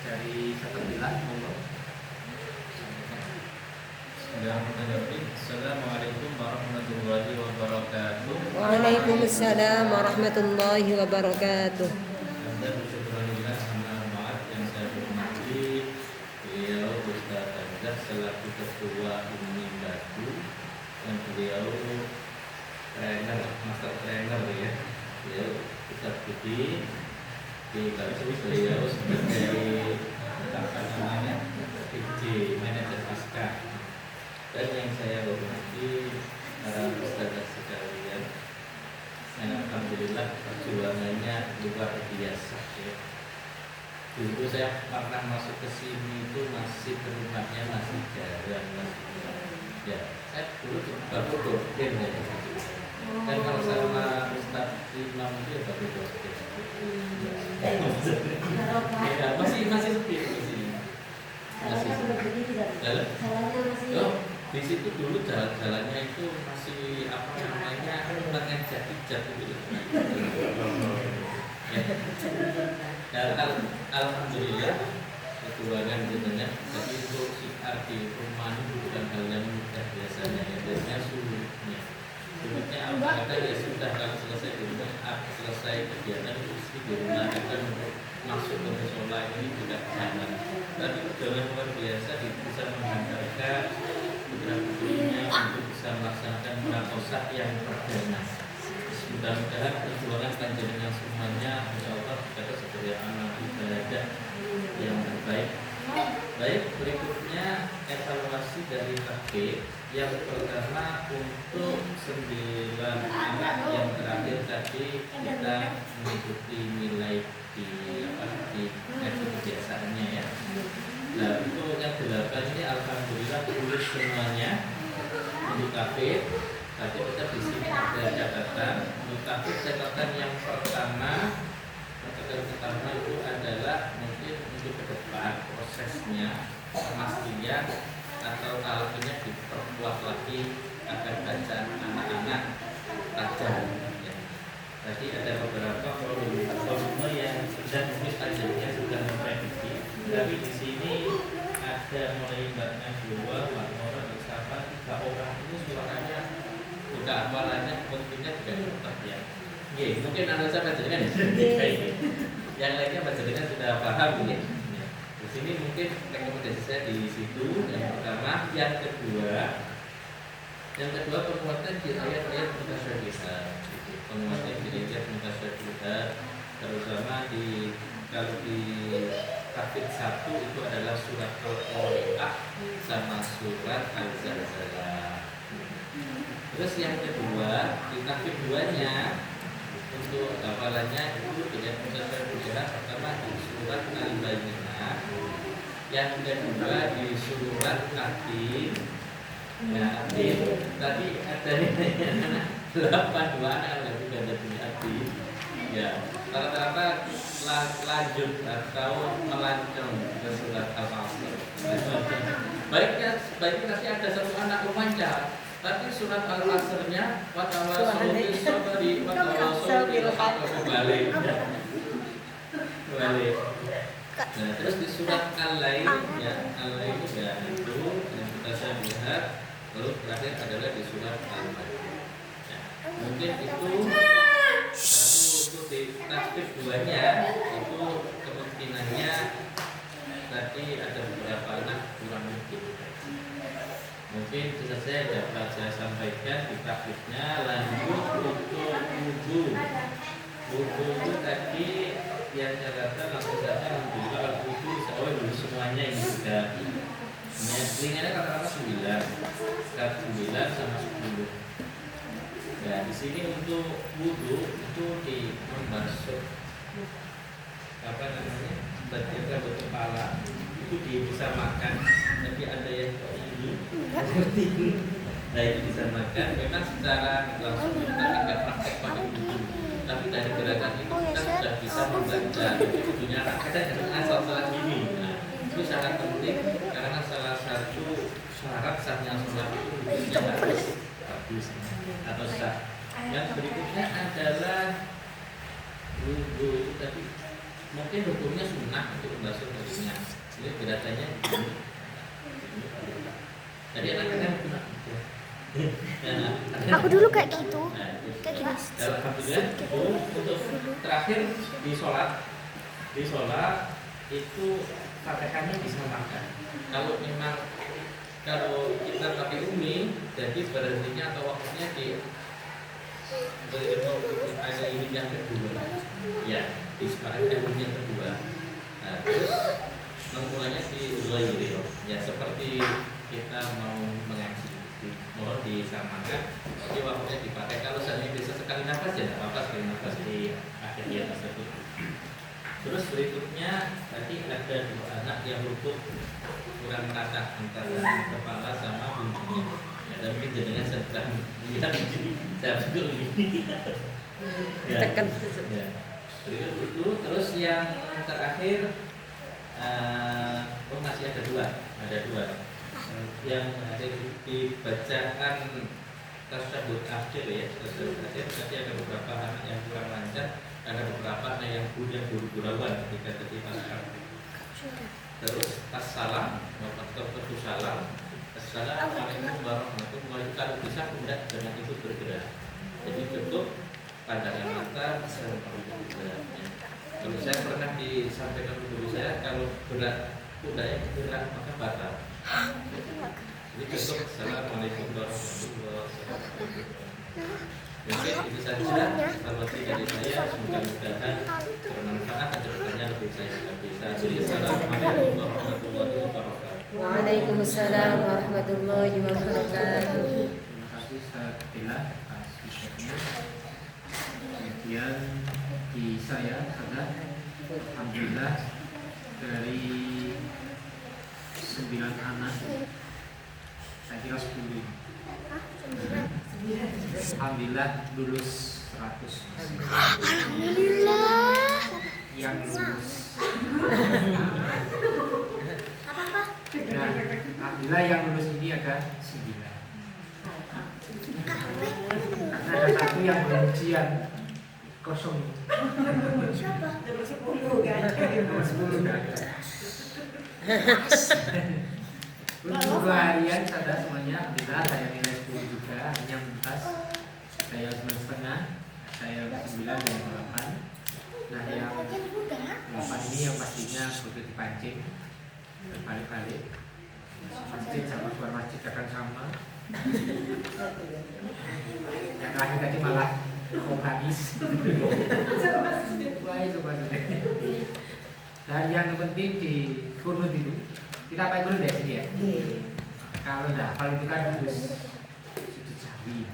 dari Satabila, monggo. Assalamualaikum warahmatullahi wabarakatuh. Waalaikumsalam warahmatullahi wabarakatuh. Dan bersyukurillah sama maaf yang saya hormati beliau Ustaz Hamzah selaku ketua Umi Batu dan beliau trainer, master trainer ya. Beliau Ustaz Budi di beliau sebagai apa namanya PJ manajer pasca. Dan yang saya hormati para ustaz sekalian, alhamdulillah perjuangannya luar biasa ya. Dulu saya pernah masuk ke sini itu masih rumahnya masih jarang ya. Saya dulu baru dosen ya. Dan kalau sama Ustaz Imam itu ya baru dosen. Ya, masih sepi di sini. Masih sepi. Di situ dulu jalan-jalannya itu masih apa namanya mengenjak-injak gitu. Ya, alhamdulillah perjuangan gitu. Tapi untuk siar di rumah itu bukan hal yang mudah biasanya. Ya, biasanya sulitnya apa kata ya sudah kalau selesai di rumah, selesai kegiatan itu di rumah akan masuk ke musola ini juga jangan. Tapi perjuangan luar biasa bisa menghantarkan putra-putrinya untuk bisa melaksanakan prakosa yang perdana. Mudah-mudahan perjuangan panjenengan semuanya insya Allah kita sebagai amal ibadah yang terbaik. Baik, berikutnya evaluasi dari KP. Yang pertama untuk 9 anak yang terakhir tadi kita mengikuti nilai di kebiasaannya ya. Nah untuk yang 8 ini alhamdulillah lulus semuanya. Untuk KP tadi kita di sini ada catatan. Untuk KP catatan yang pertama itu adalah mungkin untuk ke depan prosesnya pemastian atau kalkulnya diperkuat lagi agar bacaan anak-anak tajam ya. Tadi ada beberapa volume yang sudah mungkin tajamnya sudah memprediksi, tapi di sini ada mulai Mbak Najwa, Mbak Nora, Mbak Safa, 3 orang ini suaranya udah hafalannya pentingnya juga tetap ya. Mungkin anak saya bacakan yang lainnya bacakan sudah paham ya. Di sini mungkin rekomendasi saya di situ yang pertama, yang kedua penguatan di ayat-ayat mutasyabihat. Penguatan di ayat mutasyabihat terutama kalau di tahfidz 1 itu adalah surat Al-Qari'ah sama surat Al-Zalzalah. Terus yang kedua di tahfidz 2-nya untuk hafalannya itu tidak mutasyabihat pertama di surat Al-Bayyinah, yang kedua di surat Atin. Ya, Atin tadi ada 8 dua anak yang sudah ada di Atin. Ya, rata-rata lanjut atau melancong ke surat Al-Asr. Baiknya nanti ada satu anak memancar, tapi surat Al-Asrnya watawasau bis sabri watawasau bil haqqi balik. Nah, terus di surat Al-Lail ya, Al-Lail ya itu yang kita lihat, lalu terakhir adalah di surat Al-Baqarah. Ya, mungkin itu untuk di tahfidz 2-nya itu kemungkinannya tadi ada beberapa anak kurang mungkin bisa saya dapat saya sampaikan di tahfidznya. Lanjut untuk buku itu tadi yang catatan langsung saja alhamdulillah buku dulu semuanya ini sudah nilainya kata-kata 9 sama 10. Nah di sini untuk wudu itu di membasuh apa namanya bagian rambut kepala itu bisa makan, tapi ada yang ini seperti ini. Nah itu bisa makan. Memang secara langsung kita tidak praktek pada wudu, tapi dari gerakan itu kita sudah bisa membaca wudunya kadang dengan asal-asalan gini. Nah, itu sangat penting karena salah satu syarat sahnya sholat itu wudunya harus bagus atau sah. Yang berikutnya adalah wudu, tapi mungkin hukumnya sunnah untuk membasuh bajunya. kayak gitu. Nah, itu. Kayak gini. Dan alhamdulillah itu untuk terakhir di sholat itu fatihahnya disamakan. Kalau memang kita pakai umi, jadi berhentinya atau waktunya di ada ini yang kedua, ya disepakati ini yang kedua. Nah, terus memulainya di ghairi, ya seperti kita mau mengaji, mohon disamakan. Jadi waktunya dipakai. Kalau seandainya bisa sekali nafas ya tidak apa-apa, sekali nafas di akhir dia tersebut. Terus berikutnya tadi ada dua anak yang lutut kurang merata antara kepala sama punggungnya. Ya, dan mungkin jadinya sedang melihat di sini saya betul ini. Ya, Tekan. ya. Berikut itu, terus yang terakhir masih ada dua. Yang ada di bacaan tasyahud akhir ya, tasyahud akhir tadi ada beberapa anak yang kurang lancar, ada beberapa anak yang gurau-gurauan ketika tadi pasal. Terus as-salam, waktu salam, assalamualaikum warahmatullahi wabarakatuh. Kalau bisa pundak dengan itu bergerak. Jadi tutup pandangan mata sampai bergerak. Kalau saya pernah disampaikan guru saya, kalau berat pundaknya bergerak maka batal. Jadi tutup assalamualaikum warahmatullahi wabarakatuh. Mungkin itu saja evaluasi dari saya. Mudah-mudahan bermanfaat. Ada pertanyaan lebih saya tidak bisa. Jadi assalamualaikum warahmatullahi wabarakatuh. Waalaikumsalam warahmatullahi wabarakatuh. Terima kasih Ustaz Bella atas feedbacknya. Kemudian di saya ada alhamdulillah dari 9 anak saya kira 10. Alhamdulillah lulus 100. Alhamdulillah. Yang lulus. Nah, alhamdulillah yang lulus ini ada 9. Karena ada satu yang ujian kosong. Siapa? Nomor 10 kan? Untuk harian ada semuanya, alhamdulillah saya nilai 10 juga, hanya mentas saya 9,5, saya 9 dan 8. Nah yang 8 ini yang pastinya butuh dipancing berbalik-balik. Masjid sama keluar masjid akan sama. Yang terakhir tadi malah habis. Dan yang penting di kunut itu kita pakai kunut dari sini ya. Kalau tidak, kalau itu kan harus sujud sahwi,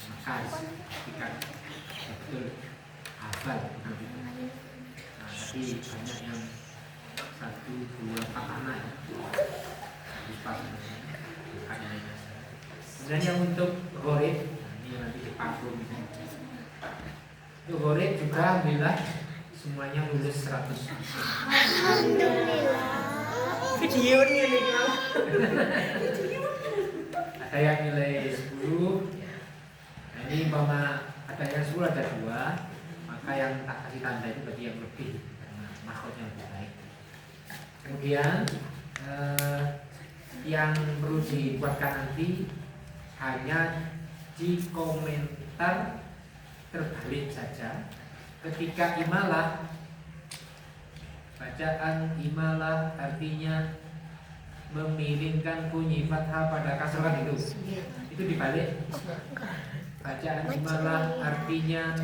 maka kita betul hafal. Nah, tapi banyak yang 1, 2, 4 anak ya. Lupa makanya ini. Kemudian yang untuk ghorid, nah ini nanti dipanggung. Untuk ghorid juga alhamdulillah semuanya lulus 100. Alhamdulillah. Video ini Ada yang nilai 10. Nah, ini umpama ada yang 10 ada 2, maka yang tak kasih tanda itu berarti yang lebih karena mahkotnya lebih baik. Kemudian yang perlu dibuatkan nanti hanya di komentar terbalik saja ketika imalah. Bacaan imalah artinya memiringkan bunyi fathah pada kasroh itu dibalik. Bacaan imalah artinya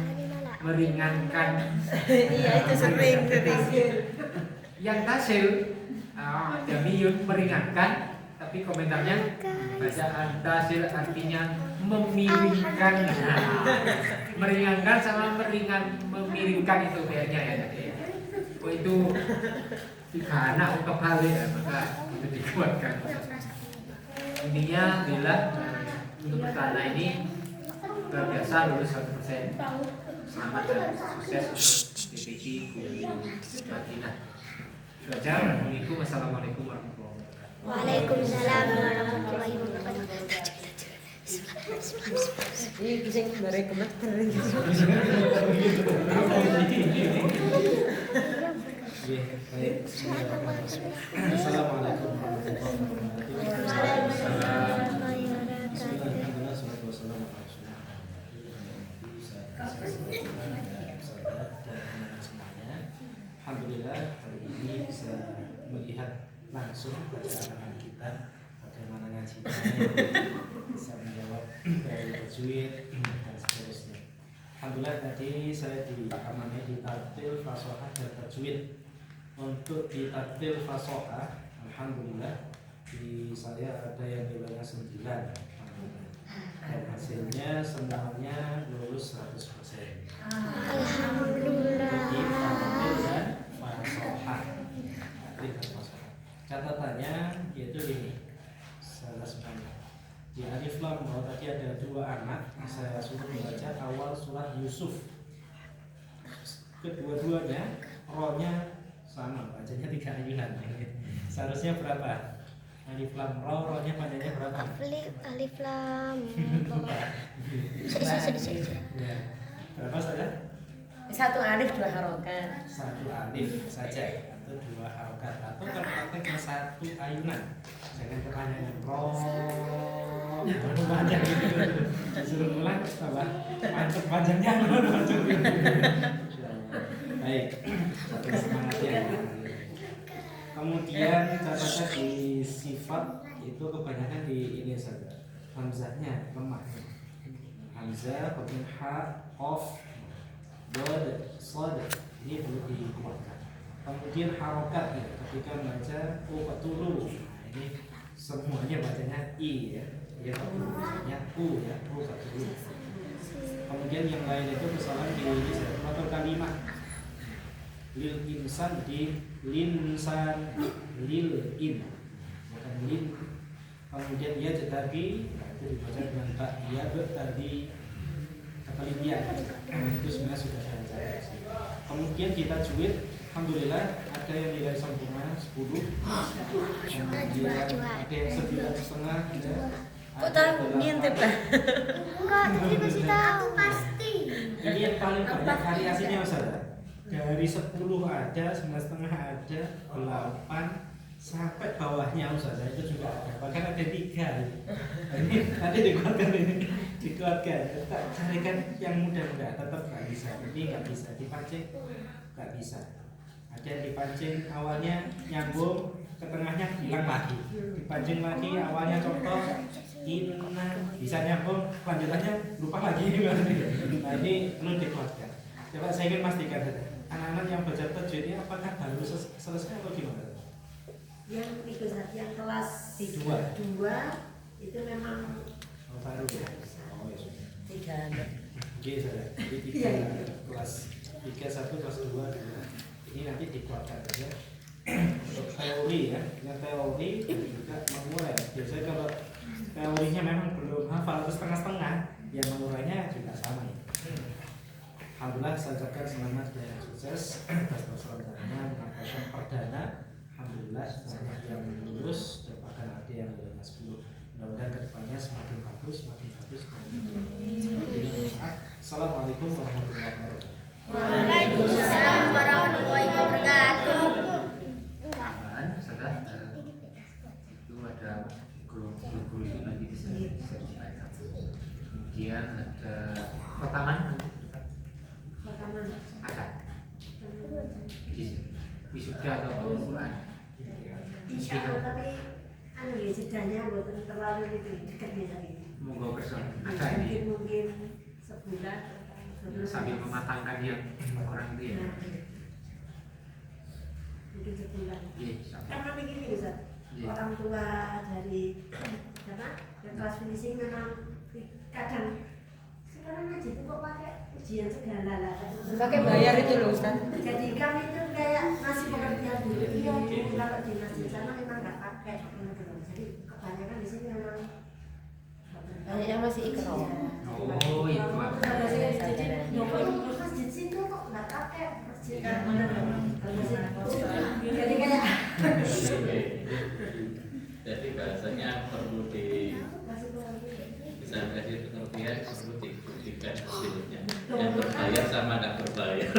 meringankan. Iya itu sering. Yang tasil jamiyun meringankan, tapi komentarnya bacaan tasil artinya memiringkan. Meringankan sama memiringkan itu kayaknya ya. Oh itu 3 anak untuk balik ya, maka itu dikuatkan. Intinya bila untuk pertanda ini luar biasa lulus 100%. Selamat dan sukses untuk DPI Guru Madinah. Assalamualaikum warahmatullahi wabarakatuh. Waalaikumsalam warahmatullahi wabarakatuh. Ini bisa bareng kemeter. Assalamualaikum warahmatullahi wabarakatuh. Bismillahirrahmanirrahim. semuanya. Alhamdulillah hari ini bisa melihat langsung bacaan kita bagaimana ngajinya, bisa menjawab dari tajwid dan seterusnya. Alhamdulillah tadi saya diamani di tartil fasohah dan tajwid. Untuk di tartil fasohah, alhamdulillah di saya ada yang nilainya 9. Dan hasilnya semuanya lulus 100%. Alhamdulillah. Jadi tartil dan fasohah. Tartil dan fasohah. Catatannya yaitu ini. Salah semuanya. Di alif lam ra tadi ada 2 anak. Saya suruh membaca awal surat Yusuf. Kedua-duanya rohnya sama, bacanya 3 ayunan. Seharusnya berapa? Alif lam ra, rohnya panjangnya berapa? Alif lam. Ya. Berapa saja? 1 alif 2 harokat. 1 alif saja atau 2 harokat, atau kalau prakteknya 1 ayunan. Jangan kepanjangan roh panjang gitu. Disuruh ulang tambah panjangnya panjang. Baik, satu semangatnya. Kemudian catatan di sifat itu kebanyakan di ini saja. Hamzahnya lemah. Hamzah, kemudian ha, qaf, dad, shad ini perlu dikuatkan. Kemudian harokat ya, ketika membaca uqatulu. Nah, ini semuanya bacanya i ya. Ya bacanya u ya, uqatulu. Kemudian yang lain itu kesalahan di satu kalimat. Lil insan di linsan, lil in bukan lin. Kemudian ya tetapi itu dibaca dengan tak ya tadi kembali dia itu sebenarnya sudah saya baca. Kemudian kita tajwid, alhamdulillah ada yang nilai sempurna 10, kemudian ada yang 9,5 ya. Kok tahu ngintip lah? Enggak, tadi kasih tahu pasti. Ini yang paling banyak variasinya Ustaz. Dari 10 ada, 9,5 ada, 8 sampai bawahnya Ustaz itu juga ada. Bahkan ada 3. Ini nanti dikuatkan ini, dikuatkan. Kita carikan yang mudah-mudah, tetap nggak bisa. Ini nggak bisa dipancing, nggak bisa. Ada yang dipancing awalnya nyambung, ke tengahnya hilang lagi. Dipancing lagi awalnya contoh inna bisa nyambung, lanjutannya lupa lagi. Nah ini perlu dikuatkan. Coba saya ingin pastikan anak-anak yang baca tajwid ini apakah baru selesai atau gimana? Yang itu yang kelas 2 itu memang Baru ya? Oh ya sudah. 3 anak. Oke saya. Jadi 3 kelas 1 kelas 2 ini nanti dikuatkan saja. Untuk teori ya, yang teori dan juga mengurai. Biasanya kalau teorinya memang belum hafal atau setengah-setengah, yang mengurainya juga sama ya. Alhamdulillah saya ucapkan selamat dan sukses atas persoalannya mengangkatkan perdana. Alhamdulillah banyak yang lulus, bahkan ada yang nilainya 10. Mudah-mudahan kedepannya semakin bagus, semakin bagus. Assalamualaikum warahmatullahi wabarakatuh. Waalaikumsalam warahmatullahi wabarakatuh. Sudah itu ada guru itu nanti bisa disampaikan. Kemudian ada pertama ada wisuda atau pengumpulan. insya Allah, tapi anu ya jedanya bukan terlalu gitu dekat ya tadi. Monggo bersama ada ini Mungkin sebulan sambil mematangkan yang orang itu ya. mungkin sebulan. Iya, sampai. Karena begini Ustaz, Iya. orang tua dari apa yang kelas finishing memang kadang sekarang aja tuh kok pakai ujian segala lah. Pakai bayar itu loh Ustaz. Jadi kami itu kayak masih pengertian dulu. Iya, kalau di masjid sana memang nggak pakai. Jadi kebanyakan di sini memang Banyak yang masih ikro. Oh, itu apa? jadi masjid sini kok nggak pakai masjid. Jadi kayak Jadi bahasanya perlu di masih pengertian. bisa kasih pengertian, perlu dibuktikan hasilnya. Yang berbayar sama nggak berbayar.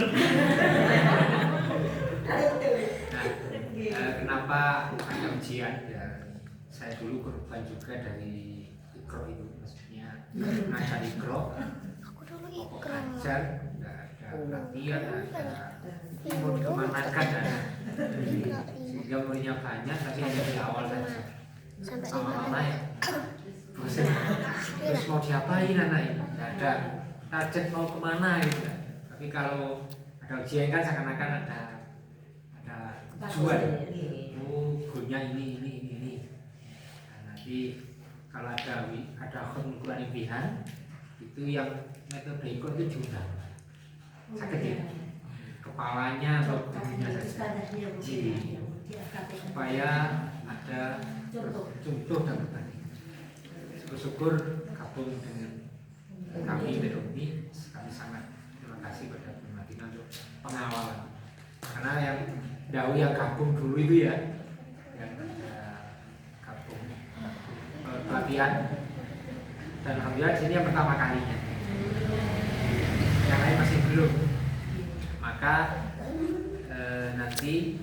Nah, kenapa ada ujian ya? Saya dulu korban juga dari ikro itu, maksudnya ngajar ikro. Aku dulu pokok ajar, tidak ada perhatian, mau dikemanakan, sehingga muridnya banyak tapi hanya di awal saja. Sampai Lama-lama ya bosan. Terus mau diapain anak ini? Tidak ada target mau kemana gitu. Tapi kalau ada ujian kan seakan-akan ada tujuan. Oh, goalnya ini. Nah, nanti kalau ada Quran impian itu yang metode ikut itu diundang. Sakit ya? Kepalanya atau tubuhnya saja. Supaya ada contoh dan berbanding. Syukur-syukur gabung dengan kami Beromi, kami sangat terima kasih pada Bu Madinah untuk pengawalan. Karena yang gabung dulu itu ya, yang gabung pelatihan, dan alhamdulillah di sini yang pertama kalinya. Yang lain masih belum. Maka nanti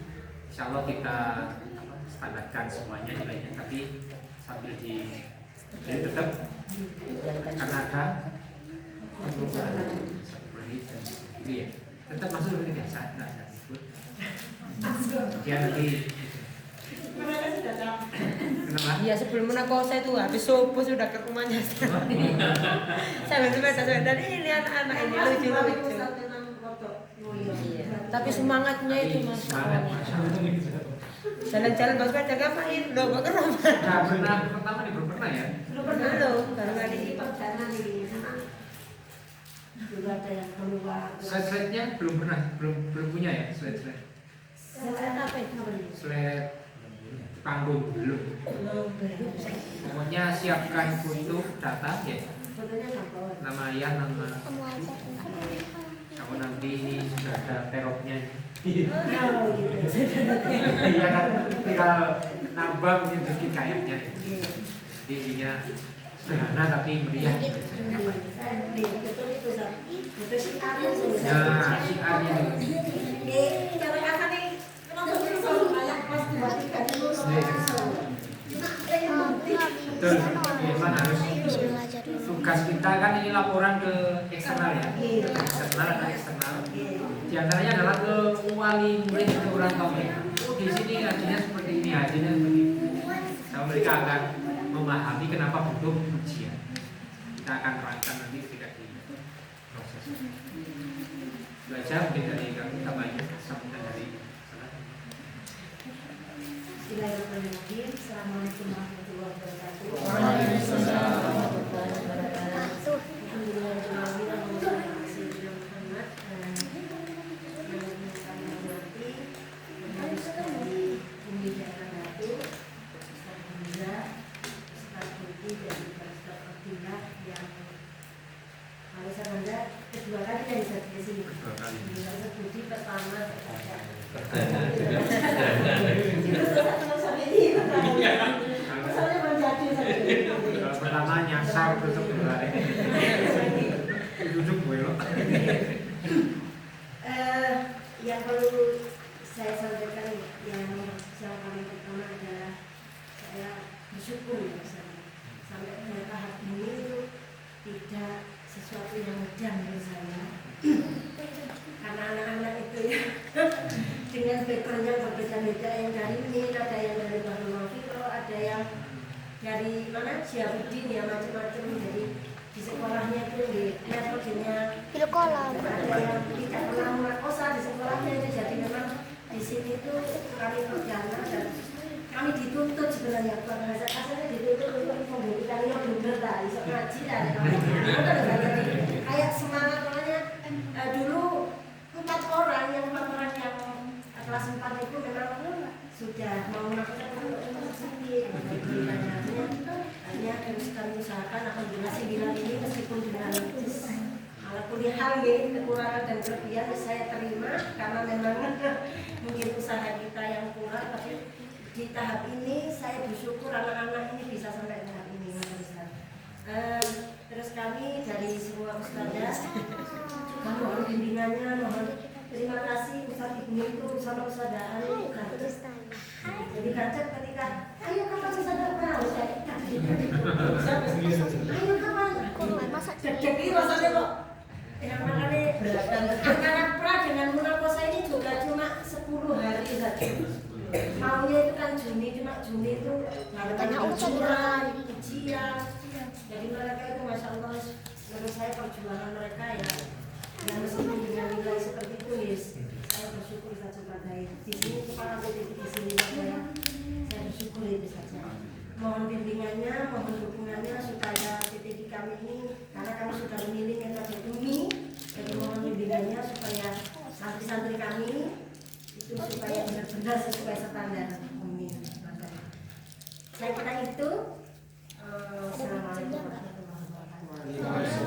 insya Allah kita standarkan semuanya nilainya, tapi sambil jadi tetap karena ada perubahan seperti itu ya, tetap masuk seperti biasa, tidak ada ikut. Dia nanti kenapa? Iya, sebelum menakosa itu habis subuh sudah ke rumahnya. Saya baca ini anak-anak ini lucu-lucu. Iya. Tapi semangatnya itu Mas. Semangat, Masya Allah. Jalan-jalan Mas Baca ngapain? Loh, kok kenapa? Nah, pernah pertama nih belum pernah ya? Belum, baru kali ini. Perdana di sana. Dulu ada yang keluar. Slide-nya belum pernah, belum punya ya slide. Slide apa itu? Slide panggung belum. Pokoknya siapkan foto data ya. Fotonya nggak Nama ayah, nama kamu aja. kamu nanti ini sudah ada teroknya. Oh, gitu. Iya kan, tinggal nambah mungkin sedikit kayaknya. Jadi isinya sederhana tapi meriah. Nah, siarnya betul. Memang harus tugas kita kan ini laporan ke eksternal ya. Eksternal ada eksternal. Di antaranya adalah ke wali murid ke orang tua. Oh, di sini hasilnya seperti ini, hasilnya seperti itu. Nah, mereka akan memahami kenapa butuh ujian. Kita akan terangkan nanti ketika di proses. Belajar mungkin dari kami tambahin sambutan dari sana. Bismillahirrahmanirrahim. Assalamualaikum warahmatullahi wabarakatuh. Waalaikumsalam warahmatullahi wabarakatuh. Kedua kali dari saya ke sini. Kedua kali. Budi pertama. Kalau pertama nyasar tutup dua. Duduk belok. Yang perlu saya sampaikan yang paling pertama adalah saya bersyukur ya sampai pada tahap ini itu tidak sesuatu yang mudah menurut saya karena anak-anak itu ya dengan background yang berbeda-beda, yang dari ini ada yang dari Bahru Mafiro, ada yang dari mana Syiabuddin ya macam-macam. Jadi di sekolahnya itu di metodenya Pil kolam. ada yang tidak pernah merkosa di sekolahnya itu. Jadi memang di sini tuh kami perdana dan kami dituntut sebenarnya bahasa kasarnya dituntut untuk membuktikan yang benar tadi so ngaji dan jadi kayak semangat makanya dulu 4 orang yang kelas 4 itu memang sudah mau melakukan untuk sendiri. Hanya harus kami usahakan alhamdulillah 9 ini meskipun dengan ala kuliah kekurangan dan kelebihan saya terima karena memang mungkin usaha kita yang kurang, tapi di tahap ini saya bersyukur anak-anak ini bisa sampai tahap ini. Terus kami dari semua ustazah juga mohon bimbingannya, mohon terima kasih Ustaz Ibnu itu sama ustazah itu gratis. Jadi gadget ketika ayo kapan ustazah mau ayo kapan Masak jadi rasanya kok Ya, makanya antara pra dengan munakosa ini juga cuma 10 hari saja. Maunya itu kan Juni, cuma Juni itu Tanya ujian. ujian. Jadi mereka itu masya Allah, menurut saya perjuangan mereka ya, yang meskipun dengan nilai seperti itu, yes, saya bersyukur saja pada itu. Di sini kepala titik di sini saya bersyukur itu saja. Mohon bimbingannya, mohon dukungannya supaya titik kami ini, karena kami sudah memilih metode Umi, jadi mohon bimbingannya supaya santri-santri kami itu supaya benar-benar sesuai standar Umi. Saya kira itu. Assalamualaikum warahmatullahi wabarakatuh.